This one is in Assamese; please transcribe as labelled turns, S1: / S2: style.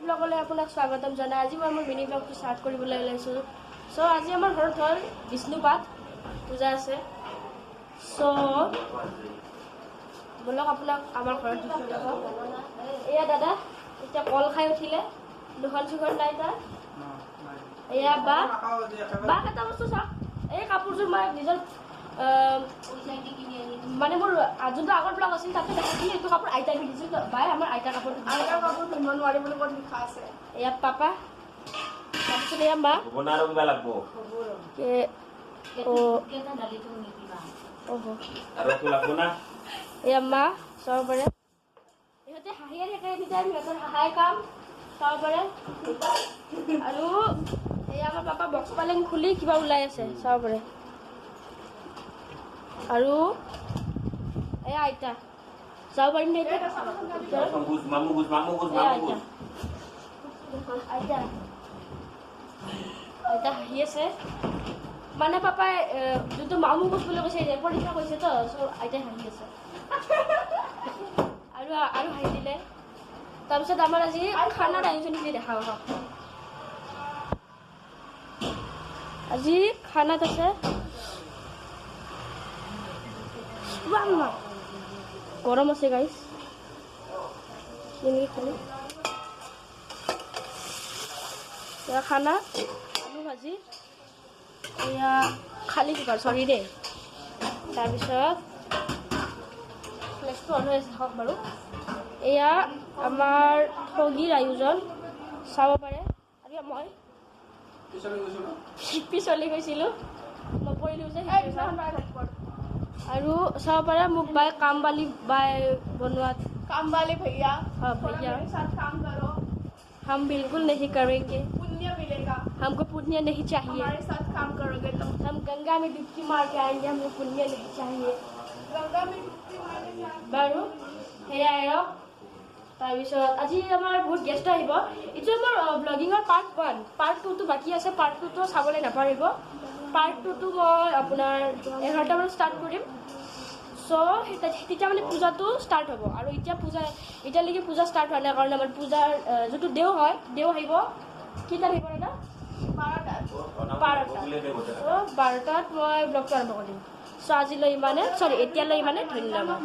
S1: ব্লগলৈ আপোনাক স্বাগতম জনাই আজি মই মোৰ মিনি ব্লগটো ষ্টাৰ্ট কৰিবলৈ ওলাইছোঁ। চ' আজি আমাৰ ঘৰত হ'ল বিষ্ণুপাঠ পূজা আছে। চ' বলক আপোনাক আমাৰ ঘৰত দেখুৱাই দিব। এয়া দাদা এতিয়া কল খাই উঠিলে, দুখন চুখন নাই তাৰ। এয়া বা এটা বস্তু চাওক, এই কাপোৰযোৰ মই নিজৰ মানে মোৰ যোনটো আগৰ ব্লগ আছিল তাতে দেখাইছিল এইটো কাপোৰ আইতাই পিন্ধিছিল। বাই আমাৰ আইতাৰ কাপোৰ পিন্ধিব নোৱাৰি বুলি ক'ত লিখা আছে। এয়া পাপা, তাৰপিছত এয়া মা। এয়া মা চাব পাৰে, ইহঁতে হাঁহিয়ে থাকে এনিটাইম, সিহঁতৰ হাঁহাই কাম চাব পাৰে। আৰু এয়া আমাৰ পাপা বক্স পালেং খুলি কিবা ওলাই আছে চাব পাৰে। আৰু এয়া আইতা চাব পাৰিম নে এতিয়া? আইতা হাঁহি আছে, মানে পাপাই যোনটো মামু গোচ বুলি কৈছে পৰীক্ষা কৰিছে তো, চ' আইতাই হাঁহি আছে আৰু হাঁহি দিলে। তাৰপিছত আমাৰ আজি খানাৰ আয়োজন কি দেখাব। আজি খানাত আছে গৰম আছে গাইজ, খানা আলু ভাজি, এয়া খালী কুকাৰ চৰি দেই। তাৰপিছত ফ্লেক্সটো অন হৈ আছে হওক বাৰু। এয়া আমাৰ ঠগীৰ আয়োজন চাব পাৰে। আৰু মই পিছলি গৈছিলোঁ, নপৰিলোঁ যে। আৰু চাব পাৰে মোক বাই কামবালি বাই বনোৱাত कामवाले भैया। हाँ भैया, मेरे साथ काम करो। हम बिल्कुल नहीं करेंगे, पुण्य मिलेगा। हमको पुण्य नहीं चाहिए, हमारे साथ काम करोगे तो हम गंगा में डुबकी मार के आएंगे, हमको पुण्य नहीं चाहिए। गंगा में डुबकी मारने বাৰু সেয়াই আৰু তাৰপিছত আজি আমাৰ বহুত গেষ্ট আহিব। এইটো আমাৰ ব্লগিঙৰ পাৰ্ট 1, পাৰ্ট 2টো বাকী আছে। পাৰ্ট 2টো চাবলৈ নাপাৰিব। পাৰ্ট 2টো মই আপোনাৰ 11টা মানত ষ্টাৰ্ট কৰিম। চ' তেতিয়া মানে পূজাটো ষ্টাৰ্ট হ'ব। আৰু এতিয়ালৈকে পূজা ষ্টাৰ্ট হোৱা নাই, কাৰণ আমাৰ পূজাৰ যোনটো দেও হয়, দেও আহিব কেইটাত আহিব দাদা? 12টাত মই ব্লগটো আৰম্ভ কৰিম। চ' আজিলৈ ইমানে, এতিয়ালৈ ইমানে, ধন্যবাদ।